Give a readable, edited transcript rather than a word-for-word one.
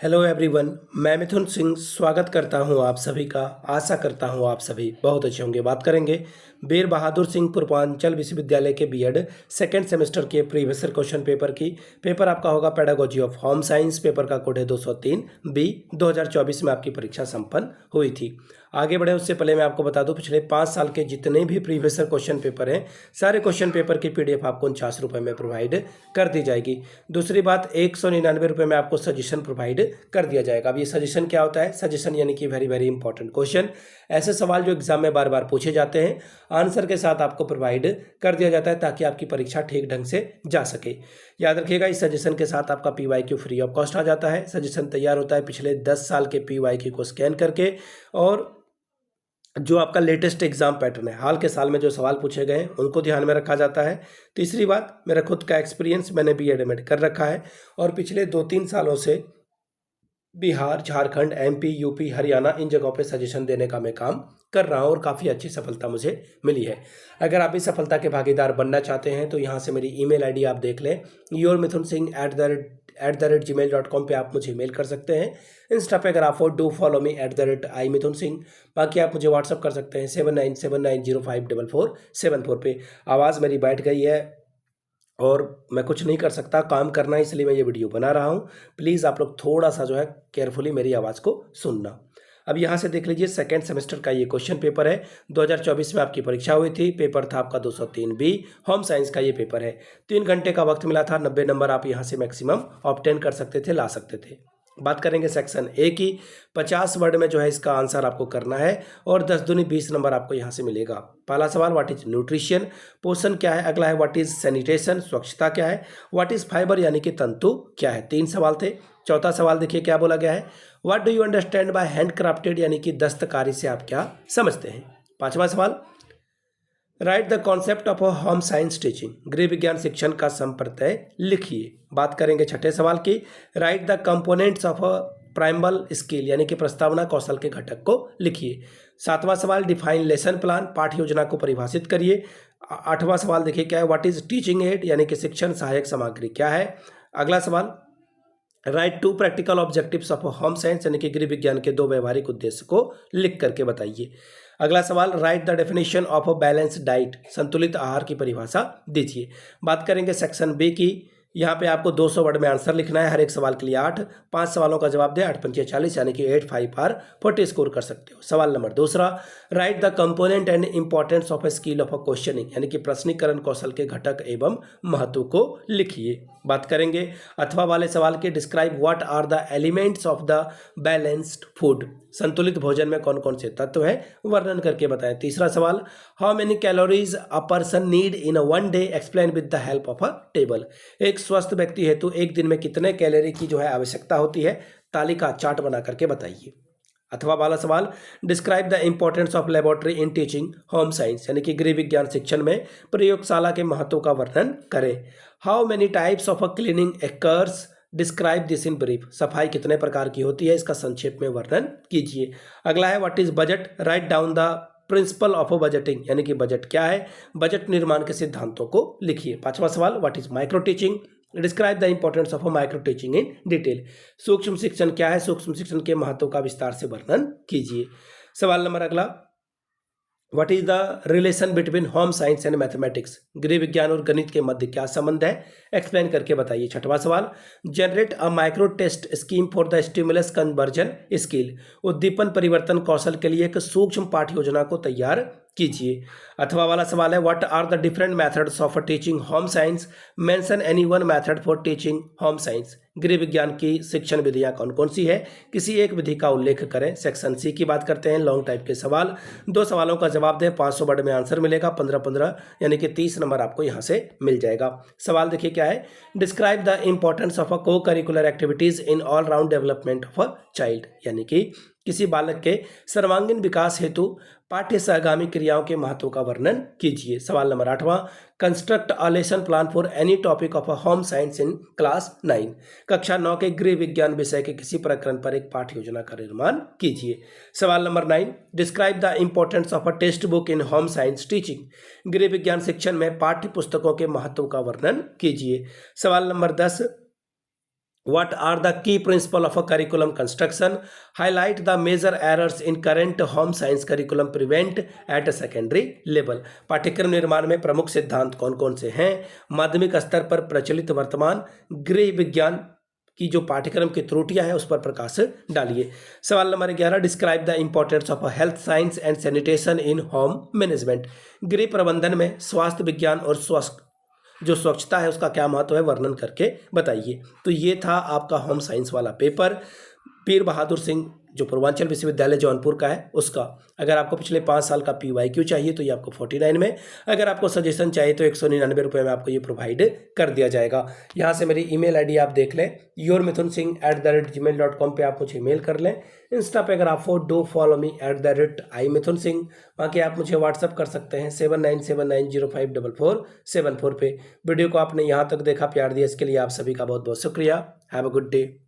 Hello everyone. मैं मिथुन सिंह स्वागत करता हूं आप सभी का। आशा करता हूं आप सभी बहुत अच्छे होंगे। बात करेंगे वीर बहादुर सिंह पूर्वांचल विश्वविद्यालय के बीएड सेकेंड सेमेस्टर के प्रीवियस क्वेश्चन पेपर की। पेपर आपका होगा pedagogy of home science. Paper का कोड है 203 बी। 2024 में आपकी परीक्षा संपन्न हुई थी। आगे बढ़े उससे पहले मैं आपको बता दूं, पिछले 5 साल के जितने भी प्रीवियस क्वेश्चन पेपर हैं, सारे क्वेश्चन पेपर की पीडीएफ आपको 49 रुपये में प्रोवाइड कर दी जाएगी। दूसरी बात, 199 रुपये में आपको सजेशन प्रोवाइड कर दिया जाएगा। अब ये सजेशन क्या होता है? सजेशन यानी कि वेरी वेरी इंपॉर्टेंट क्वेश्चन, ऐसे सवाल जो एग्जाम में बार बार पूछे जाते हैं, आंसर के साथ आपको प्रोवाइड कर दिया जाता है ताकि आपकी परीक्षा ठीक ढंग से जा सके। याद रखिएगा, इस सजेशन के साथ आपका पीवाईक्यू फ्री ऑफ कॉस्ट आ जाता है। सजेशन तैयार होता है पिछले 10 साल के पीवाईक्यू को स्कैन करके, और जो आपका लेटेस्ट एग्जाम पैटर्न है, हाल के साल में जो सवाल पूछे गए हैं उनको ध्यान में रखा जाता है। तीसरी बात, मेरा खुद का एक्सपीरियंस, मैंने बीएड एमएड कर रखा है और पिछले 2-3 सालों से बिहार, झारखंड, एमपी, यूपी, हरियाणा, इन जगहों पे सजेशन देने का मैं काम कर रहा हूँ और काफ़ी अच्छी सफलता मुझे मिली है। अगर आप इस सफलता के भागीदार बनना चाहते हैं तो यहाँ से मेरी ईमेल आईडी आप देख लें, yourmithunsingh@gmail.com पे आप मुझे मेल कर सकते हैं। इंस्टा पे अगर आप हो, डू फॉलो मी @imithunsingh। बाकी आप मुझे व्हाट्सअप कर सकते हैं 7979054474 पे। आवाज़ मेरी बैठ गई है और मैं कुछ नहीं कर सकता, काम करना है, इसलिए मैं ये वीडियो बना रहा हूँ। प्लीज़ आप लोग थोड़ा सा जो है केयरफुली मेरी आवाज़ को सुनना। अब यहाँ से देख लीजिए, सेकेंड सेमेस्टर का ये क्वेश्चन पेपर है। 2024 में आपकी परीक्षा हुई थी। पेपर था आपका 203 बी। होम साइंस का ये पेपर है। 3 घंटे का वक्त मिला था। 90 नंबर आप यहाँ से मैक्सिमम ऑब्टेन कर सकते थे, ला सकते थे। बात करेंगे सेक्शन ए की। 50 वर्ड में जो है इसका आंसर आपको करना है और 10 दूनी 20 नंबर आपको यहाँ से मिलेगा। पहला सवाल, व्हाट इज न्यूट्रिशन, पोषण क्या है। अगला है व्हाट इज सैनिटेशन, स्वच्छता क्या है। व्हाट इज फाइबर यानी कि तंतु क्या है। 3 सवाल थे। चौथा सवाल देखिए क्या बोला गया है, what do you understand by hand crafted यानी कि दस्तकारी से आप क्या समझते हैं। 5वां सवाल, right the concept of a home science teaching, गृह विज्ञान शिक्षण का संप्रत्यय लिखिए। बात करेंगे छठे सवाल की, right the components of a primal skill यानी कि प्रस्तावना कौशल के घटक को लिखिए। 7वां सवाल, डिफाइन लेसन प्लान, पाठ्य योजना को परिभाषित करिए। 8वां सवाल देखिए क्या है, व्हाट इज टीचिंग एड यानी कि शिक्षण सहायक सामग्री क्या है। अगला सवाल, right 2 practical objectives of home science यानी कि गृह विज्ञान के 2 व्यवहारिक उद्देश्य को लिख करके बताइए। अगला सवाल, right the definition of a balanced diet, संतुलित आहार की परिभाषा दीजिए। बात करेंगे सेक्शन बी की। यहाँ पे आपको 200 वर्ड में आंसर लिखना है, हर एक सवाल के लिए 8। 5 सवालों का जवाब दे, 8 पंचे 40 यानी कि 85 पर 40 स्कोर कर सकते हो। सवाल नंबर दूसरा, right the component and importance of a skill of a questioning यानी कि प्रश्नीकरण कौशल के घटक एवं महत्व को लिखिए। बात करेंगे अथवा वाले सवाल के, describe what are the elements of the balanced food, संतुलित भोजन में कौन कौन से तत्व हैं वर्णन करके बताएं। तीसरा सवाल, how many calories a person need in a 1 day, explain with the help of a table, एक स्वस्थ व्यक्ति हेतु एक दिन में कितने कैलोरी की जो है आवश्यकता होती है, तालिका चार्ट बना करके बताइए। अथवा वाला सवाल, describe the importance of laboratory in teaching home science यानी कि गृह विज्ञान शिक्षण में प्रयोगशाला के महत्व का वर्णन करें। How many types of a cleaning occurs, describe this in brief, सफाई कितने प्रकार की होती है, इसका संक्षेप में वर्णन कीजिए। अगला है what is budget, write down the principle of a budgeting यानी कि बजट क्या है, बजट निर्माण के सिद्धांतों को लिखिए। 5वां सवाल, what is micro teaching, describe the importance of a micro teaching in detail, सूक्ष्म शिक्षण क्या है, सूक्ष्म शिक्षण के महत्व का विस्तार से वर्णन कीजिए। सवाल नंबर अगला, what is the relation between home science and mathematics, गृह विज्ञान और गणित के मध्य क्या संबंध है, एक्सप्लेन करके बताइए। 6वां सवाल, generate a micro test scheme for the stimulus conversion skill, उद्दीपन परिवर्तन कौशल के लिए एक सूक्ष्म पाठ्य योजना को तैयार कीजिए। अथवा वाला सवाल है, what are the different methods of teaching home science, mention any one method for teaching home science, गृह विज्ञान की शिक्षण विधियां कौन कौन सी है, किसी एक विधि का उल्लेख करें। सेक्शन सी की बात करते हैं, लॉन्ग टाइप के सवाल, 2 सवालों का जवाब दें, 500 वर्ड में आंसर मिलेगा, 15-15 यानी कि 30 नंबर आपको यहाँ से मिल जाएगा। सवाल देखिए क्या है, describe the importance of a co curricular activities in all round development of a child यानी कि किसी बालक के सर्वांगीण विकास हेतु पाठ्य सहगामी क्रियाओं के महत्व का वर्णन कीजिए। सवाल नंबर 8वां, construct a lesson plan for any topic of a home science in class 9, कक्षा 9 के गृह विज्ञान विषय के किसी प्रकरण पर एक पाठ्य योजना का निर्माण कीजिए। सवाल number 9, describe the importance of a text book in home science teaching, गृह विज्ञान शिक्षण में पाठ्य पुस्तकों के महत्व का वर्णन कीजिए। सवाल number 10, What are the key principles of a curriculum construction? Highlight the major errors in current home science curriculum prevent at a secondary level. पाठ्यक्रम निर्माण में प्रमुख सिद्धांत कौन कौन से हैं? माध्यमिक स्तर पर प्रचलित वर्तमान गृह विज्ञान की जो पाठ्यक्रम की त्रुटियां हैं उस पर प्रकाश डालिए। सवाल number 11, describe the importance of health science and sanitation in home management. गृह प्रबंधन में स्वास्थ्य विज्ञान और जो स्वच्छता है उसका क्या महत्व है, वर्णन करके बताइए। तो ये था आपका होम साइंस वाला पेपर, पीर बहादुर सिंह जो पूर्वांचल विश्वविद्यालय जौनपुर का है उसका। अगर आपको पिछले 5 साल का PYQ चाहिए तो ये आपको 49 में, अगर आपको सजेशन चाहिए तो 199 रुपये में आपको ये प्रोवाइड कर दिया जाएगा। यहाँ से मेरी email ID आप देख लें, yourmithunsingh@gmail.com पे आप मुझे मेल कर लें। इंस्टा पे अगर आप डो फॉलो मी @imithunsingh, बाकी आप मुझे व्हाट्सअप कर सकते हैं 7979054474 पे। वीडियो को आपने यहाँ तक देखा, प्यार दिया, इसके लिए आप सभी का बहुत बहुत शुक्रिया। Have a good day.